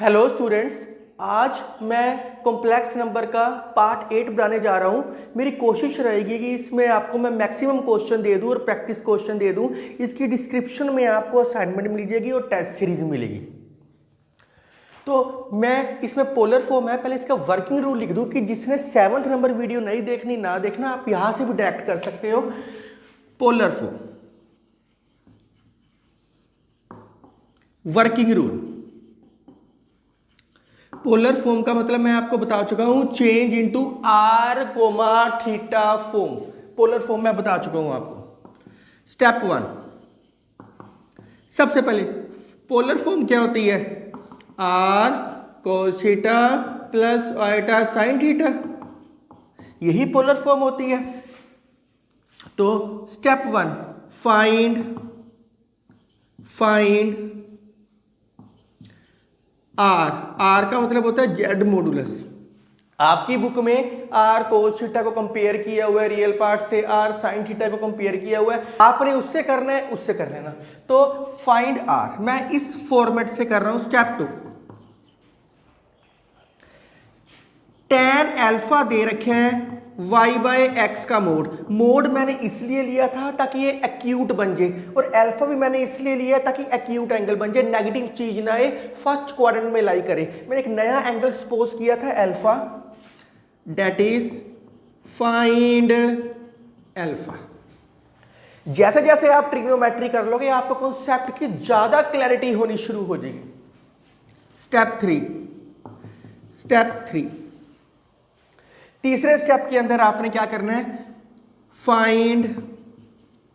Hello students, आज मैं complex number का पार्ट 8 बनाने जा रहा हूँ। मेरी कोशिश रहेगी कि इसमें आपको मैं मैक्सिमम क्वेश्चन दे दूँ और प्रैक्टिस क्वेश्चन दे दूँ। इसकी डिस्क्रिप्शन में आपको असाइनमेंट मिल जाएगी और टेस्ट सीरीज मिलेगी। तो मैं इसमें पोलर फॉर्म है, पहले इसका वर्किंग रूल लिख दूँ कि जिसने 7th नंबर वीडियो नहीं देखनी ना देखना, आप यहाँ से भी डायरेक्ट कर सकते हो। Polar form working rule, polar form का मतलब मैं आपको बता चुका हूं, change into R comma theta form. Polar form मैं बता चुका हूं आपको। स्टेप 1, सबसे पहले पोलर फॉर्म क्या होती है? R cos theta plus iota sine theta, यही पोलर फॉर्म होती है। तो स्टेप 1, फाइंड आर का मतलब होता है जेड मॉडुलस। आपकी बुक में आर कोस थीटा को कंपेयर किया हुआ है रियल पार्ट से, आर साइन थीटा को कंपेयर किया हुआ है। आपने उससे करना है, उससे कर लेना। तो फाइंड आर मैं इस फॉर्मेट से कर रहा हूं। स्टेप 2, tan अल्फा दे रखे हैं y बाय एक्स का मोड मैंने इसलिए लिया था ताकि ये एक्यूट बन जाए, और अल्फा भी मैंने इसलिए लिया ताकि एक्यूट एंगल बन जाए, नेगेटिव चीज ना आए, फर्स्ट क्वाड्रेंट में लाई करे। मैंने एक नया एंगल सपोज किया था alpha, that is find alpha. जैसे जैसे आप ट्रिग्नोमेट्री कर लोगे आपको कॉन्सेप्ट की ज्यादा क्लैरिटी होनी शुरू हो जाएगी। स्टेप 3, तीसरे स्टेप के अंदर आपने क्या करना है? Find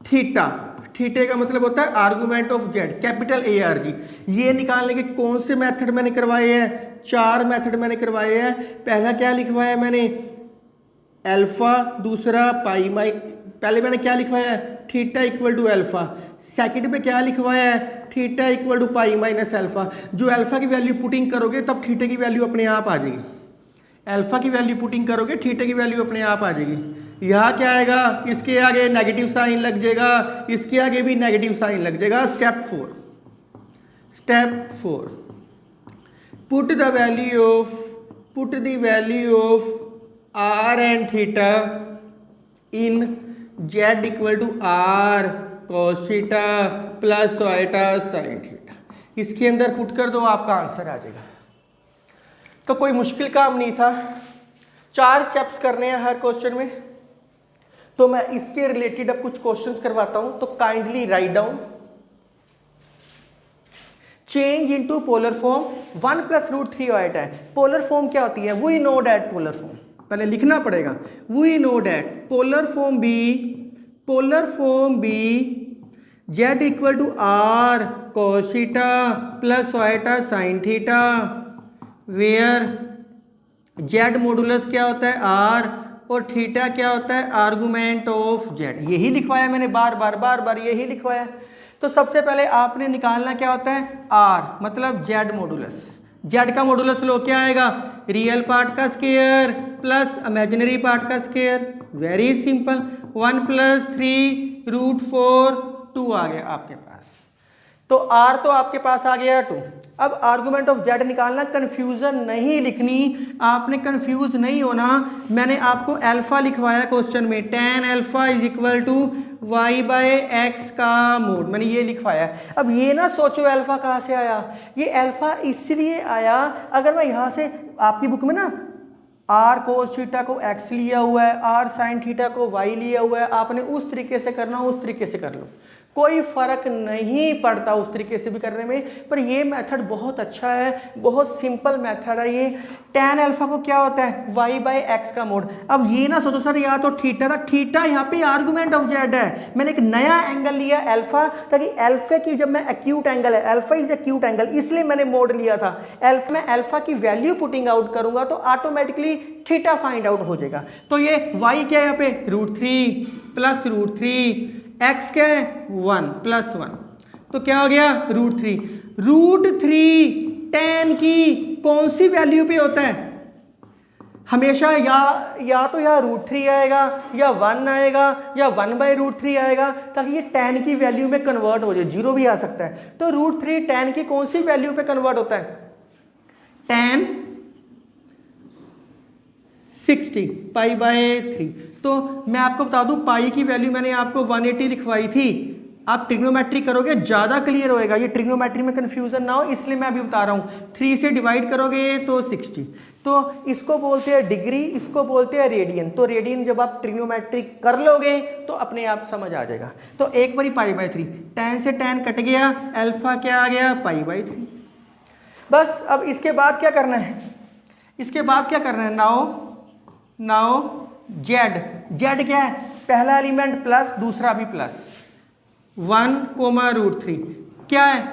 theta. थीटे का मतलब होता है argument of Z, capital ARG। ये निकालने के कौन से मेथड मैंने करवाए हैं? 4 मेथड मैंने करवाए हैं। पहला क्या लिखवाया है मैंने? अल्फा। दूसरा पाई माई, पहले मैंने क्या लिखवाया है? Theta equal to alpha. Second पे क्या लिखवाया है? Theta equal to pi minus alpha. जो अल्फा की वैल्यू पुटिंग करोगे तब थीटे की वैल्यू अपने आप आ जाएगी। अल्फा की वैल्यू पुटिंग करोगे थीटा की वैल्यू अपने आप आ जाएगी। यहाँ क्या आएगा? इसके आगे नेगेटिव साइन लग जाएगा, इसके आगे भी नेगेटिव साइन लग जाएगा। Step 4, put the value of R and theta in Z equal to R cos theta plus iota sine theta. इसके अंदर पुट कर दो, आपका आंसर आ जाएगा। तो कोई मुश्किल काम नहीं था। 4 स्टेप्स करने हैं हर क्वेश्चन में। तो मैं इसके रिलेटेड अब कुछ क्वेश्चंस करवाता हूं, तो kindly write down. Change into polar form 1 + √3 iota है। पोलर फॉर्म क्या होती है? We know that polar form, पहले लिखना पड़ेगा। We know that polar form B Z equal to R cos theta plus iota sine theta, where Z modulus क्या होता है? आर, और थीटा क्या होता है? Argument of Z. यही लिखवाया मैंने, बार बार यही लिखवाया। तो सबसे पहले आपने निकालना क्या होता है? आर मतलब जेड मॉडुलस। जेड का मॉडुलस लो, क्या आएगा? रियल पार्ट का स्क्वायर प्लस इमेजिनरी पार्ट का स्क्वायर। Very simple. 1 + 3 √4 2 आ गया आपके पास। तो आर तो आपके पास आ गया 2। अब आर्गुमेंट ऑफ जेड निकालना, कंफ्यूजन नहीं लिखनी, आपने कंफ्यूज नहीं होना। मैंने आपको अल्फा लिखवाया क्वेश्चन में, tan alpha is equal to y by X का मोड, मैंने ये लिखवाया। अब ये ना सोचो अल्फा कहाँ से आया। ये अल्फा इसलिए आया, अगर मैं यहाँ से आपकी बुक में ना आर कोस थीटा को x लिया हुआ है, आर साइन थीटा को y लिया हुआ है, आपने उस तरीके से करना, उस तरीके से कर लो, कोई फर्क नहीं पड़ता उस तरीके से भी करने में। पर ये मेथड बहुत अच्छा है, बहुत सिंपल मेथड है ये। tan अल्फा को क्या होता है? y बाय एक्स का मोड। अब ये ना सोचो सर या तो थीटा था, थीटा यहाँ पे आर्गुमेंट ऑफ जेड है। मैंने एक नया एंगल लिया अल्फा, ताकि अल्फा की जब मैं एक्यूट एंगल है, अल्फा इज एक्यूट एंगल, इसलिए मैंने मोड लिया था। अल्फा में अल्फा की वैल्यू पुटिंग आउट करूंगा तो ऑटोमेटिकली थीटा फाइंड आउट हो जाएगा। तो ये y क्या है यहाँ पे? √3 प्लस √3, x क्या है? 1 + 1, तो क्या हो गया? √3। √3 tan की कौन सी वैल्यू पे होता है? हमेशा या तो यहाँ √3 आएगा, या 1 आएगा, या 1/√3 आएगा, ताकि ये tan की वैल्यू में कन्वर्ट हो जाए। 0 भी आ सकता है। तो √3 tan की कौन सी वैल्यू पे कन्वर्ट होता है? tan 60 pi by 3। तो मैं आपको बता दूं पाई की वैल्यू मैंने आपको 180 लिखवाई थी। आप ट्रिग्नोमेट्री करोगे ज़्यादा क्लियर होएगा, ये ट्रिग्नोमेट्री में कन्फ्यूजन ना हो इसलिए मैं अभी बता रहा हूँ। 3 से डिवाइड करोगे तो 60। तो इसको बोलते हैं डिग्री, इसको बोलते हैं रेडियन। तो रेडियन जब आप ट्रिग्नोमेट्री कर लोगे तो अपने आप समझ आ जाएगा। तो एक बारी पाई बाय 3, tan से tan कट गया, अल्फा क्या आ गया, पाई बाय 3। बस अब इसके बाद क्या करना है, इसके बाद क्या करना है, नाउ जेड क्या है, पहला एलिमेंट प्लस दूसरा भी प्लस, 1,√3 क्या है,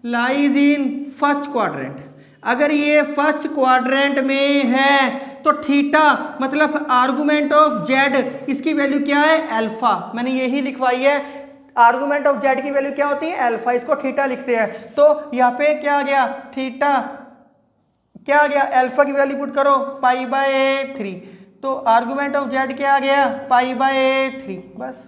लाइज इन फर्स्ट क्वाड्रेंट। अगर ये फर्स्ट क्वाड्रेंट में है तो थीटा मतलब आर्गुमेंट ऑफ जेड, इसकी वैल्यू क्या है, अल्फा। मैंने यही लिखवाई है, आर्गुमेंट ऑफ जेड की वैल्यू क्या होती है, अल्फा, इसको थीटा लिखते हैं। तो यहाँ पे क्या आ गया, थीटा क्या आ गया, अल्फा की वैल्यू पुट करो पाई बाय 3, तो आर्गुमेंट ऑफ जेड क्या आ गया, पाई बाय 3। बस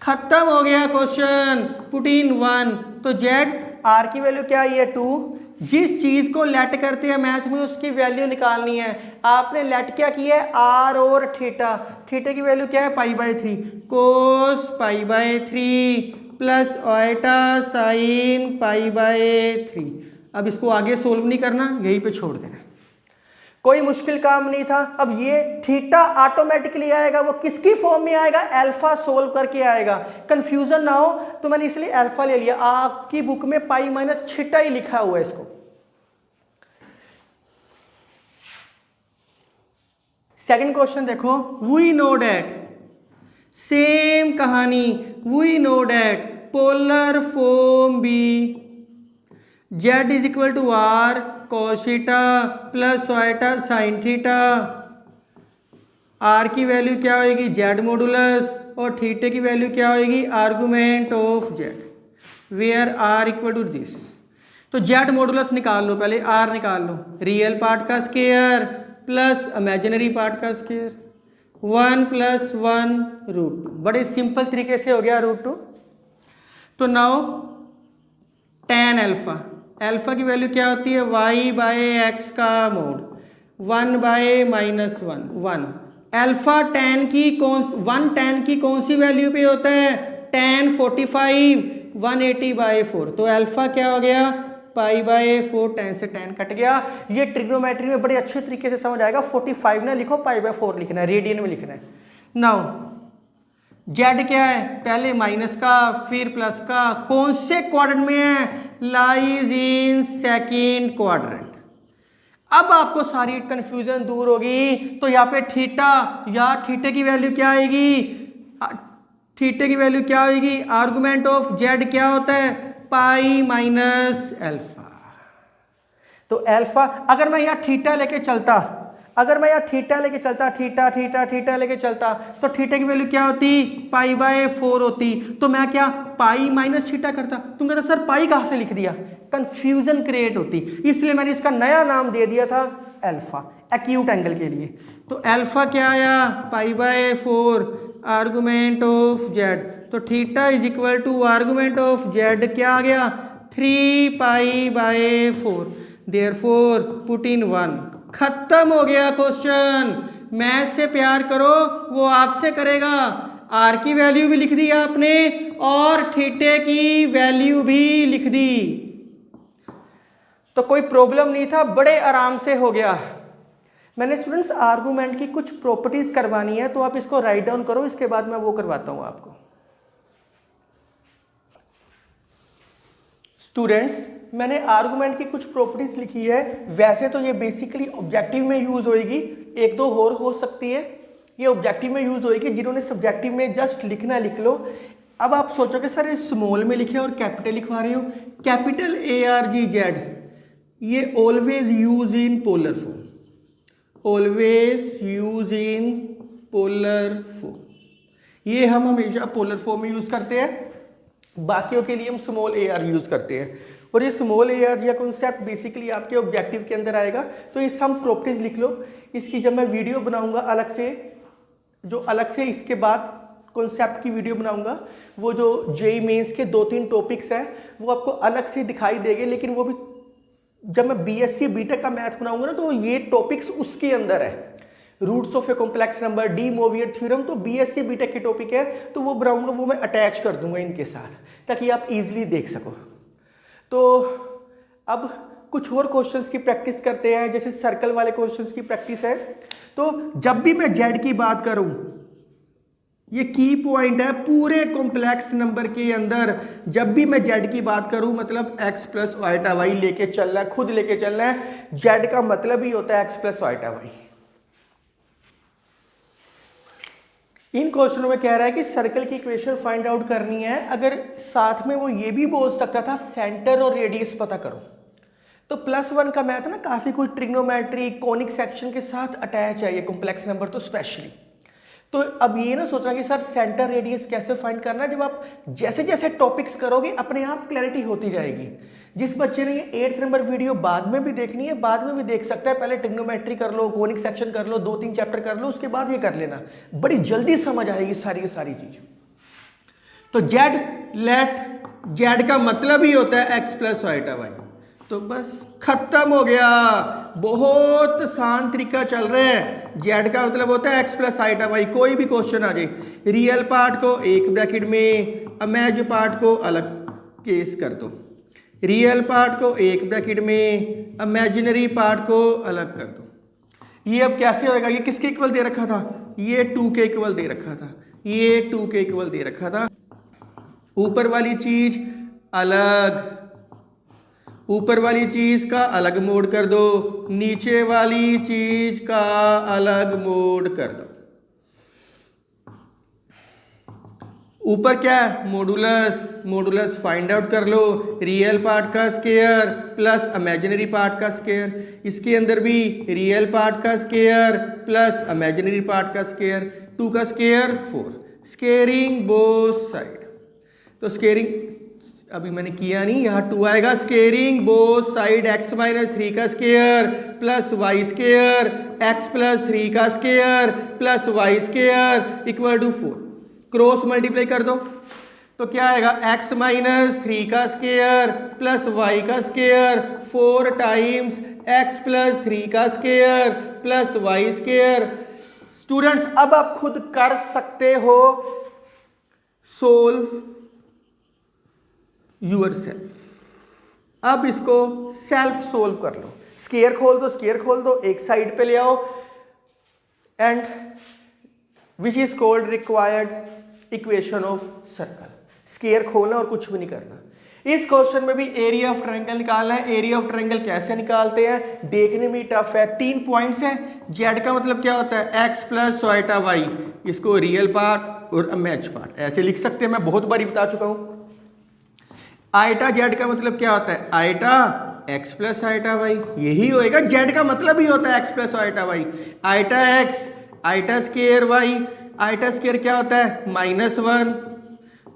खत्म हो गया क्वेश्चन, पुट इन 1। तो जेड आर की वैल्यू क्या आई है, 2। जिस चीज को लेट करते हैं मैथ में उसकी वैल्यू निकालनी है। आपने लेट क्या किया है, आर और थीटा, थीटा की वैल्यू क्या है, pi by 3, cos pi by 3 plus iota sine pi by 3। अब इसको आगे सोल्व नहीं करना, यहीं पे छोड़ देना, कोई मुश्किल काम नहीं था। अब ये थीटा ऑटोमेटिकली आएगा, वो किसकी फॉर्म में आएगा, अल्फा सोल्व करके आएगा। कंफ्यूजन ना हो तो मैंने इसलिए अल्फा ले लिया, आपकी बुक में पाई माइनस थीटा ही लिखा हुआ है इसको। सेकंड क्वेश्चन देखो, वी नो डैट, सेम कहानी, we know that polar form B Z is equal to R cos theta plus iota sine theta. R की वैल्यू क्या होगी, जेड मॉडुलस, और थीटे की वैल्यू क्या होगी, argument of Z, where R equal to this. तो Z modulus निकाल लो, पहले आर निकाल लो, रियल पार्ट का स्क्वायर प्लस इमेजिनरी पार्ट का स्क्वायर, 1 + 1√2। बड़े सिंपल तरीके से हो गया √2। तो नाउ tan अल्फा, अल्फा की वैल्यू क्या होती है, y बाय एक्स का मोड, 1 बाय -1 1। अल्फा tan की कौन सी वैल्यू पे होता है, tan 45 180/4। तो अल्फा क्या हो गया, पाई बाय 4, tan से tan कट गया। ये ट्रिग्नोमेट्री में बड़े अच्छे तरीके से समझ आएगा। 45 ना लिखो, पाई बाय 4 लिखना है, रेडियन में लिखना है। नाउ जेड क्या है, पहले माइनस का फिर प्लस का, कौन से क्वाड्रेंट में है, लाइज इन सेकंड क्वाड्रेंट। अब आपको सारी कंफ्यूजन दूर होगी। तो यहाँ पे थीटा या थीटे की वैल्यू क्या आएगी, थीटे की वैल्यू क्या आएगी, आर्गुमेंट ऑफ जेड क्या होता है, पाई माइनस अल्फा। तो अल्फा, अगर मैं यहाँ थीटा लेके चलता, थीटा लेके चलता तो थीटा की वैल्यू क्या होती, पाई बाय 4 होती। तो मैं क्या पाई माइनस थीटा करता, तुम कहते सर पाई कहाँ से लिख दिया, कंफ्यूजन क्रिएट होती, इसलिए मैंने इसका नया नाम दे दिया था अल्फा, एक्यूट एंगल के लिए। तो अल्फा क्या आया, pi by 4 argument of Z. तो theta is equal to argument of Z क्या आ गया, 3 pi by 4। Therefore put in 1। खत्म हो गया क्वेश्चन। मैथ से प्यार करो, वो आपसे करेगा। आर की वैल्यू भी लिख दी आपने और थीटे की वैल्यू भी लिख दी, तो कोई प्रॉब्लम नहीं था, बड़े आराम से हो गया। मैंने स्टूडेंट्स आर्गुमेंट की कुछ प्रॉपर्टीज करवानी है, तो आप इसको राइट डाउन करो, इसके बाद मैं वो करवाता हूं आपको। स्टूडेंट्स मैंने आर्गुमेंट की कुछ प्रॉपर्टीज लिखी है। वैसे तो ये बेसिकली ऑब्जेक्टिव में यूज होएगी, एक दो और हो सकती है, ये ऑब्जेक्टिव में यूज होएगी। जिन्होंने सब्जेक्टिव में जस्ट लिखना है लिख लो। अब आप सोचोगे सर ये स्मॉल में लिखे और कैपिटल लिखवा रहे हो। कैपिटल ARGZ ये always use in polar form, always use in polar form, ये हम हमेशा पोलर फॉर्म में यूज करते हैं। बाकियों के लिए हम स्मॉल AR यूज करते हैं। और ये स्मॉल AR या कॉन्सेप्ट बेसिकली आपके ऑब्जेक्टिव के अंदर आएगा। तो ये सम प्रॉपर्टीज लिख लो। इसकी जब मैं वीडियो बनाऊंगा अलग से, जो अलग से इसके बाद कॉन्सेप्ट की वीडियो बनाऊंगा, वो जो JEE मेंस के 2-3 टॉपिक्स हैं वो आपको अलग से दिखाई देंगे, लेकिन वो भी जब मैं बीएससी बीटेक का मैथ बनाऊंगा ना तो ये टॉपिक्स उसके अंदर है। Roots of a complex number, De Moivre theorem, तो बीएससी बीटेक की टॉपिक है, तो वो बनाऊंगा, वो मैं अटैच कर दूंगा इनके साथ ताकि आप इजीली देख सको। तो अब कुछ और क्वेश्चंस की प्रैक्टिस करते हैं, जैसे सर्कल वाले क्वेश्चंस की प्रैक्टिस है। तो जब भी मैं जेड की बात करूं, ये की पॉइंट है पूरे कॉम्प्लेक्स नंबर के अंदर, जब भी मैं जेड की बात करूं मतलब एक्स प्लस वाइटा वाई लेके चलना है, खुद लेके चलना है। जेड का मतलब ही होता है एक्स प्लस वाइटा वाई। इन क्वेश्चनों में कह रहा है कि सर्कल की इक्वेशन फाइंड आउट करनी है, अगर साथ में वो ये भी बोल सकता था सेंटर और रेडियस पता करो। तो +1 का मैथ ना काफी कुछ ट्रिग्नोमेट्री, कोनिक सेक्शन के साथ अटैच है, ये कॉम्प्लेक्स नंबर तो स्पेशली। तो अब ये ना सोचना कि सर सेंटर रेडियस कैसे फाइंड करना है, जब आप जैसे जैसे टॉपिक्स करोगे अपने आप क्लैरिटी होती जाएगी। जिस बच्चे ने ये 8th नंबर वीडियो बाद में भी देखनी है, बाद में भी देख सकता है, पहले ट्रिग्नोमेट्री कर लो, कोनिक सेक्शन कर लो, 2-3 चैप्टर कर लो, उसके बाद ये कर लेना, बड़ी जल्दी समझ आएगी सारी की सारी चीज। तो जेड लेट जेड का मतलब ही होता है एक्स प्लस वाइटा वाई। तो बस खत्म हो गया, बहुत आसान तरीका चल रहा है। जेड का मतलब होता है एक्स प्लस आइटा वाई। कोई भी क्वेश्चन आ जाए, रियल पार्ट को एक ब्रैकेट में, इमेज पार्ट को अलग केस कर दो, रियल पार्ट को एक ब्रैकेट में, इमेजिनरी पार्ट को अलग कर दो। ये अब कैसे होएगा, ये किसके इक्वल दे रखा था, ये 2 के इक्वल दे रखा था, ये 2 के इक्वल दे रखा था। ऊपर वाली चीज अलग, ऊपर वाली चीज का अलग मोड कर दो, नीचे वाली चीज का अलग मोड कर दो। ऊपर क्या है, मॉडुलस, मॉडुलस फाइंड आउट कर लो, रियल पार्ट का स्क्वायर प्लस इमेजिनरी पार्ट का स्क्वायर। इसके अंदर भी रियल पार्ट का स्क्वायर प्लस इमेजिनरी पार्ट का स्क्वायर, 2 का स्क्वायर 4, स्क्वेयरिंग बोथ साइड। तो स्क्वेयरिंग अभी मैंने किया नहीं, यहाँ 2 आएगा, squaring both side x minus 3 का square plus Y square, x plus 3 का square plus Y square equal to 4। Cross multiply कर दो तो क्या आएगा, x माइनस 3 का स्क्वायर प्लस वाई का स्क्वायर 4 टाइम्स x प्लस 3 का square plus Y square. Students अब आप खुद कर सकते हो सोल्व योरसेल्फ। अब इसको सेल्फ सोल्व कर लो, स्क्वायर खोल दो, स्क्वायर खोल दो, एक साइड पे ले आओ, and which is called required equation of circle. Square खोलना और कुछ भी नहीं करना। इस क्वेश्चन में भी एरिया ऑफ ट्रायंगल निकालना है। एरिया ऑफ ट्रायंगल कैसे निकालते हैं, देखने में टफ है। 3 पॉइंट्स है। जेड का मतलब क्या होता है, एक्स प्लस वाइटा वाई, इसको रियल पार्ट और इमेज पार्ट ऐसे लिख सकते हैं, मैं बहुत बारी बता चुका हूं। आइटा जेड का मतलब क्या होता है, iota X plus iota Y, यही होएगा। जेड का मतलब ही होता है X plus iota Y. Iota X, iota square Y, iota square क्या होता है -1।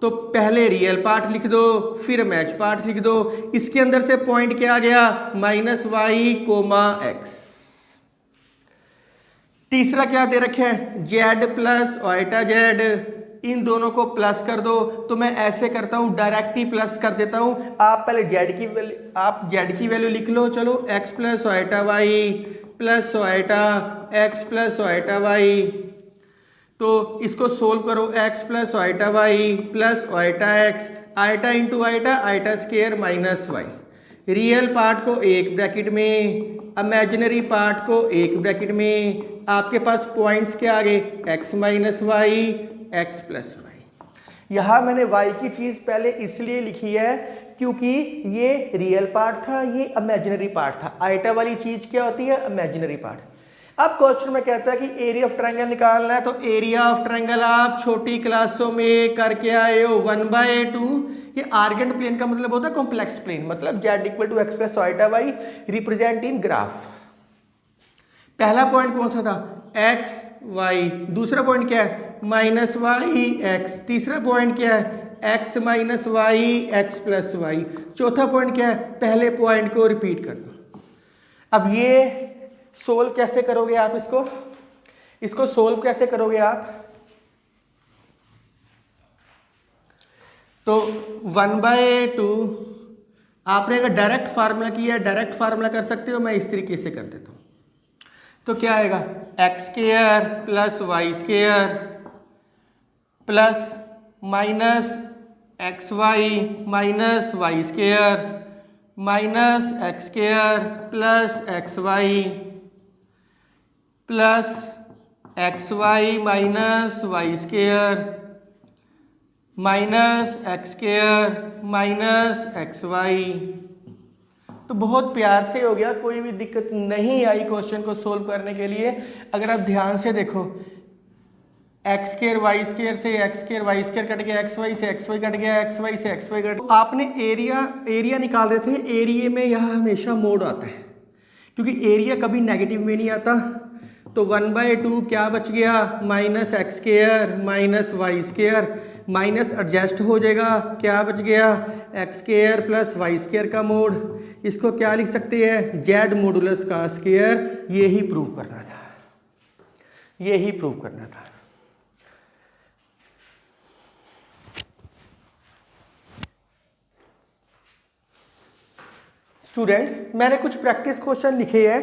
तो पहले रियल पार्ट लिख दो, फिर इमेज पार्ट लिख दो। इसके अंदर से पॉइंट क्या आ गया, -y, x। तीसरा क्या दे रखे हैं, जेड प्लस आइटा जेड, इन दोनों को प्लस कर दो। तो मैं ऐसे करता हूं, डायरेक्ट ही प्लस कर देता हूं। आप पहले जेड की वैल्यू, आप जेड की वैल्यू लिख लो। चलो X plus iota Y plus iota X plus iota Y, तो इसको सोल्व करो। X plus iota Y plus iota X, iota into iota, iota square minus Y. Real part को एक ब्रैकेट में, इमेजिनरी पार्ट को एक ब्रैकेट में। आपके पास पॉइंट्स क्या आ गए, X minus Y, X plus Y. यहां मैंने y की चीज पहले इसलिए लिखी है क्योंकि ये रियल पार्ट था, ये इमेजिनरी पार्ट था। आइटा वाली चीज क्या होती है, इमेजिनरी पार्ट। अब क्वेश्चन में कहता है कि एरिया ऑफ ट्रायंगल निकालना है। तो एरिया ऑफ ट्रायंगल आप छोटी क्लासों में करके आए हो 1/2। ये आर्गेंट प्लेन का मतलब होता है कॉम्प्लेक्स प्लेन, मतलब z equal to X plus iota Y represent in graph. पहला पॉइंट कौन सा था, एक्स वाई। दूसरा पॉइंट क्या है, -y x। तीसरा पॉइंट क्या है, x minus Y X plus Y. चौथा पॉइंट क्या है, पहले पॉइंट को रिपीट कर दो। अब ये सोल्व कैसे करोगे आप, इसको सोल्व कैसे करोगे आप, तो 1/2 आपने अगर डायरेक्ट फार्मूला किया है, डायरेक्ट फार्मूला कर सकते हो, मैं इस तरीके से कर देता हूँ। तो क्या आएगा, X square plus Y square plus minus X Y minus Y square minus X square plus X Y plus X Y minus Y square minus X square minus X Y. तो बहुत प्यार से हो गया, कोई भी दिक्कत नहीं आई क्वेश्चन को सोल्व करने के लिए। अगर आप ध्यान से देखो, एक्स स्क्वायर वाई स्क्वायर से X square Y square cut गया, एक्स वाई से एक्स वाई कट गया, एक्स वाई से एक्स वाई कट। आपने एरिया निकाल रहे थे, एरिया में यह हमेशा मोड आता है क्योंकि एरिया कभी नेगेटिव में नहीं आता। तो 1/2 क्या बच गया, minus X square minus Y square, minus adjust हो जाएगा, क्या बच गया, X square plus Y square का मोड। इसको क्या लिख सकते हैं, जेड मॉडुलस का स्क्वायर। यही प्रूव करना था, यही प्रूव करना था। स्टूडेंट्स, मैंने कुछ प्रैक्टिस क्वेश्चन लिखे हैं,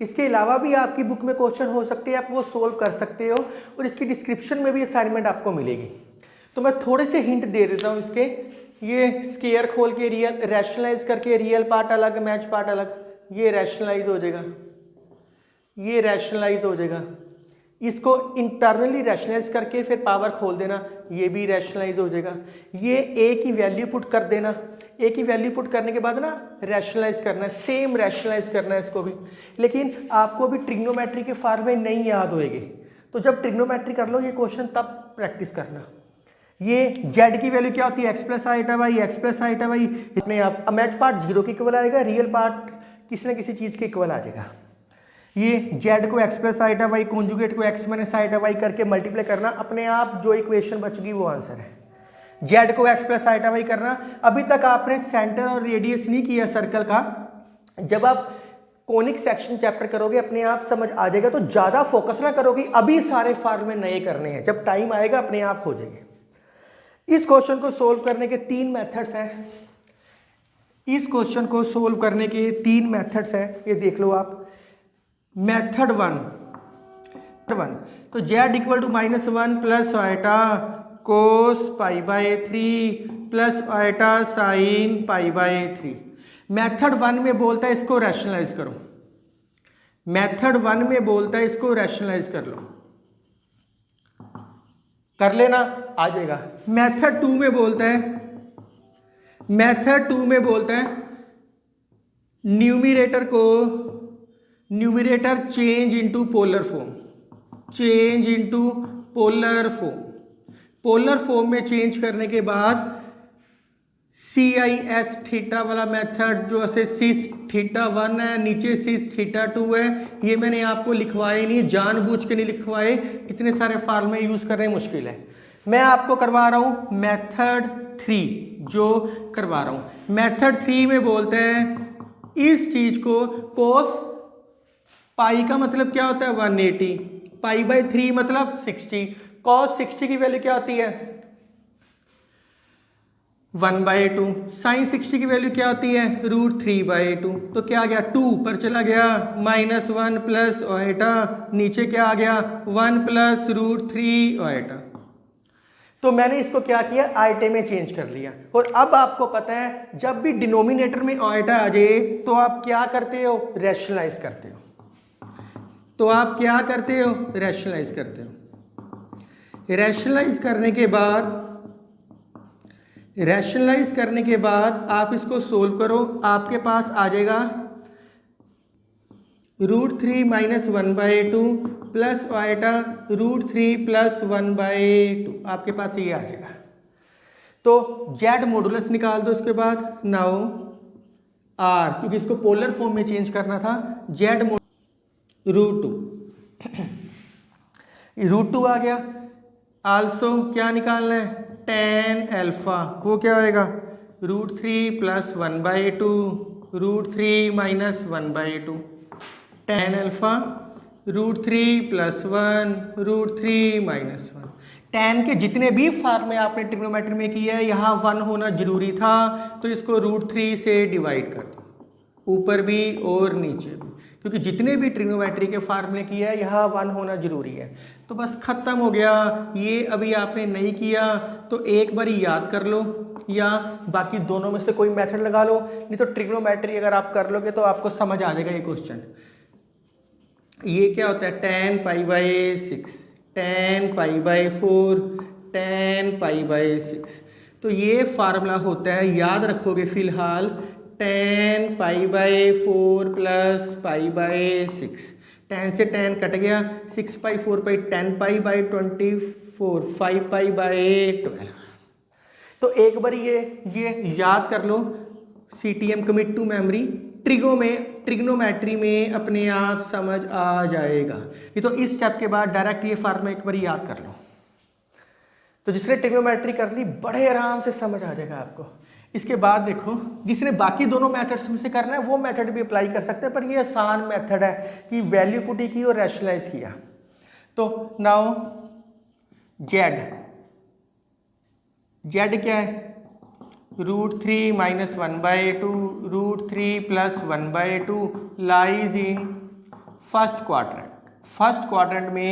इसके अलावा भी आपकी बुक में क्वेश्चन हो सकते हैं, आप वो सोल्व कर सकते हो और इसकी डिस्क्रिप्शन में भी असाइनमेंट आपको मिलेगी। तो मैं थोड़े से हिंट दे देता हूँ इसके। ये स्क्वायर खोल के रियल रैशनलाइज करके, रियल पार्ट अलग मैच पार्ट अलग, ये रैशनलाइज हो जाएगा, ये रैशनलाइज हो जाएगा। इसको इंटरनली रैशनलाइज करके फिर पावर खोल देना, ये भी रैशनलाइज हो जाएगा। ये ए की वैल्यू पुट कर देना, ए की वैल्यू पुट करने के बाद ना रैशनलाइज करना है, सेम रैशनलाइज करना है इसको भी। लेकिन आपको भी ट्रिग्नोमेट्री के फार्मूले नहीं याद होएंगे, तो जब ट्रिग्नोमेट्री कर लो ये क्वेश्चन तब प्रैक्टिस करना। ये जेड की वैल्यू क्या होती है, X plus iota Y, X plus iota Y. इसमें आप मैच पार्ट 0 के इक्वल आएगा, रियल पार्ट किसी न किसी चीज़ के इक्वल आ जाएगा। ये जेड को X plus iota Y, conjugate को एक्स माइनस आइटा वाई करके मल्टीप्लाई करना, अपने आप जो इक्वेशन बचेगी वो आंसर है। जेड को एक्स प्लस आइटा वाई करना। अभी तक आपने सेंटर और रेडियस नहीं किया सर्कल का, जब आप कोनिक सेक्शन चैप्टर करोगे अपने आप समझ आ जाएगा। तो ज़्यादा फोकस ना करोगे, अभी सारे फार्मूले नए करने हैं, जब टाइम आएगा अपने आप हो जाएंगे। इस क्वेश्चन को सोल्व करने के 3 मेथड्स हैं, इस क्वेश्चन को सोल्व करने के 3 मेथड्स हैं, ये देख लो आप। मेथड 1, तो Z equal to -1 plus iota cos π/3 plus iota sine π/3। Method 1 में बोलता है इसको रैशनलाइज करो, मेथड 1 में बोलता है इसको रैशनलाइज कर लो, कर लेना आ जाएगा। मेथड 2 में बोलता है, मेथड 2 में बोलता है numerator change into polar form, change into polar form. Polar form में चेंज करने के बाद CIS थीटा वाला मेथड जो ऐसे सिस थीटा 1 है, नीचे सिस थीटा 2 है, ये मैंने आपको लिखवाए नहीं, जानबूझ के नहीं लिखवाए, इतने सारे फार्मूले यूज करने मुश्किल है। मैं आपको करवा रहा हूं मेथड 3, जो करवा रहा हूं मेथड 3 में बोलते हैं इस चीज को कोस पाई का मतलब क्या होता है 180, π/3 मतलब 60, कॉस 60 की वैल्यू क्या होती है 1/2, साइन 60 की वैल्यू क्या होती है √3/2। तो क्या आ गया 2 पर चला गया, -1 प्लस आइटा, नीचे क्या आ गया 1 प्लस √3 आइटा। तो मैंने इसको क्या किया, आइटे में चेंज कर लिया। और अब आपको पता है जब भी डिनोमिनेटर में आइटा आ जाए तो आप क्या करते हो, रैशनलाइज करते हो। तो आप क्या करते हो, रैशनलाइज करते हो। रैशनलाइज करने के बाद आप इसको सोल्व करो, आपके पास आ जाएगा √3 - 1/2 प्लस आइटा √3 प्लस 1/2, आपके पास ये आ जाएगा। तो जेड मॉडुलस निकाल दो इसके बाद। नाउ आर, क्योंकि इसको पोलर फॉर्म में चेंज करना था, जेड √2 √2 आ गया। आल्सो क्या निकालना है, tan अल्फा, वो क्या होएगा √3 plus 1/2 √3 minus 1/2, tan alpha √3 plus 1 √3 minus 1। tan के जितने भी फार्मूले आपने ट्रिग्नोमेट्री में किए हैं यहाँ 1 होना जरूरी था, तो इसको √3 से डिवाइड कर दो, ऊपर भी और नीचे भी, क्योंकि जितने भी ट्रिग्नोमेट्री के फार्मूले किए हैं यहाँ 1 होना जरूरी है। तो बस खत्म हो गया। ये अभी आपने नहीं किया तो एक बार याद कर लो या बाकी दोनों में से कोई मेथड लगा लो, नहीं तो ट्रिग्नोमेट्री अगर आप कर लोगे तो आपको समझ आ जाएगा ये क्वेश्चन। ये क्या होता है tan π/6, tan π/4, tan π/6। तो ये फार्मूला होता है, याद रखोगे फिलहाल, tan π/4 प्लस π/6। tan से tan कट गया, 6π/4π 10π/24, 5π/12। तो एक बार ये याद कर लो, CTM commit to memory. Trigonometry में अपने आप समझ आ जाएगा। ये तो इस स्टेप के बाद डायरेक्ट ये फार्मूला एक बार याद कर लो, तो जिसने ट्रिग्नोमेट्री कर ली बड़े आराम से समझ आ जाएगा आपको। इसके बाद देखो, जिसने बाकी दोनों मेथड्स में से करना है वो मेथड भी अप्लाई कर सकते हैं, पर ये आसान मेथड है कि वैल्यू पुट की और रैशनलाइज किया। तो नाउ जेड क्या है, √3 - 1/2, √3 + 1/2 lies in first quadrant. First quadrant में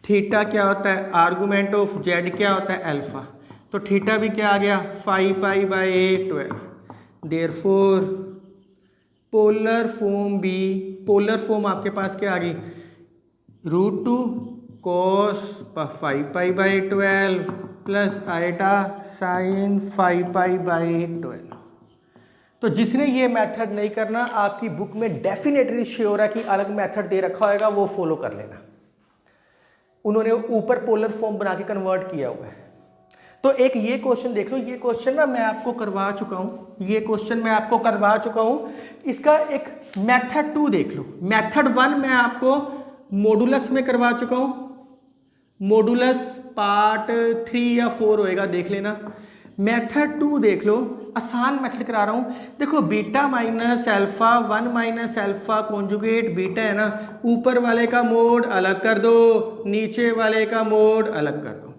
थीटा क्या होता है, आर्गुमेंट ऑफ जेड क्या होता है, अल्फा। तो थीटा भी क्या आ गया, 5π/12। देयरफॉर पोलर फॉर्म आपके पास क्या आ गई, √2 cos 5π/12 प्लस आइटा साइन 5π/12। तो जिसने ये मेथड नहीं करना, आपकी बुक में डेफिनेटली श्योर है कि अलग मेथड दे रखा होगा, वो फॉलो कर लेना। उन्होंने ऊपर पोलर फॉर्म बना के कन्वर्ट किया हुआ है। तो एक ये क्वेश्चन देख लो, ये क्वेश्चन ना मैं आपको करवा चुका हूं, इसका एक मेथड 2 देख लो। मेथड 1 मैं आपको मॉडुलस में करवा चुका हूं, मॉडुलस पार्ट 3 या 4 होएगा, देख लेना। मेथड 2 देख लो, आसान मेथड करा रहा हूं। देखो beta minus alpha 1 minus alpha conjugate beta है ना, ऊपर वाले का मोड अलग कर दो, नीचे वाले का मोड अलग कर दो।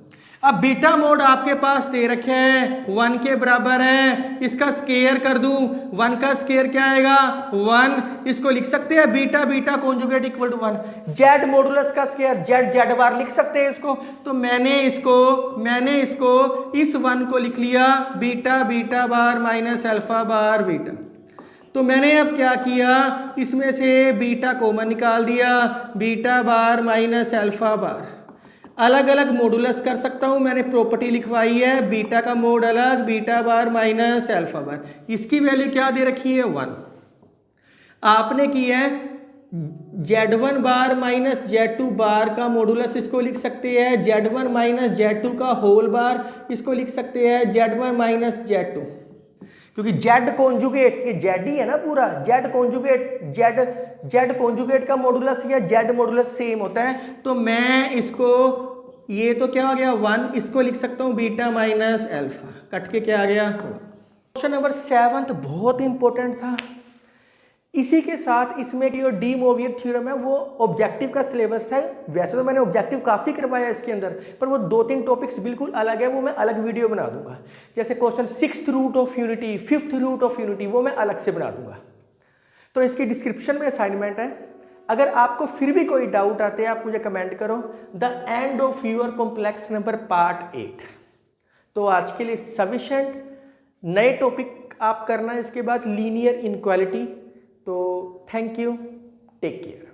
अब बीटा मोड आपके पास दे रखे हैं 1 के बराबर है, इसका स्केयर कर दूं, 1 का स्केयर क्या आएगा 1। इसको लिख सकते हैं beta beta conjugate equal to 1। Z modulus का स्केयर जेड बार लिख सकते हैं इसको। तो मैंने इसको इस 1 को लिख लिया बीटा बीटा बार माइनस अल्फा बार बीटा। तो मैंने अब क्या किया, इसमें से बीटा कॉमन निकाल दिया, बीटा बार माइनस अल्फा बार। अलग अलग मॉडुलस कर सकता हूं, मैंने प्रॉपर्टी लिखवाई है, बीटा का मोड अलग, बीटा बार माइनस अल्फा बार। इसकी वैल्यू क्या दे रखी है 1। आपने की है Z1 बार माइनस Z2 बार का मॉडुलस, इसको लिख सकते हैं Z1 माइनस Z2 का होल बार, इसको लिख सकते हैं Z1 माइनस Z2। क्योंकि जेड कॉन्जुगेट, ये जेड ही है ना पूरा, जेड कॉन्जुगेट का मॉडुलस या जेड मॉडुलस सेम होता है। तो मैं इसको, ये तो क्या आ गया 1, इसको लिख सकता हूँ बीटा माइनस अल्फा, कट के क्या आ गया। क्वेश्चन नंबर 7 बहुत इंपॉर्टेंट था। इसी के साथ इसमें जो डी मोवियर थ्योरम है वो ऑब्जेक्टिव का सिलेबस था। वैसे तो मैंने ऑब्जेक्टिव काफ़ी करवाया इसके अंदर, पर वो 2-3 टॉपिक्स बिल्कुल अलग है, वो मैं अलग वीडियो बना दूंगा। जैसे question 6th root of unity, 5th root of unity, वो मैं अलग से बना दूंगा। तो इसकी डिस्क्रिप्शन में असाइनमेंट है। अगर आपको फिर भी कोई डाउट आते हैं आप मुझे कमेंट करो। The end of your complex number part 8। तो आज के लिए सफिशिएंट। नए टॉपिक आप करना, इसके बाद लीनियर इनक्वालिटी। तो थैंक यू, टेक केयर।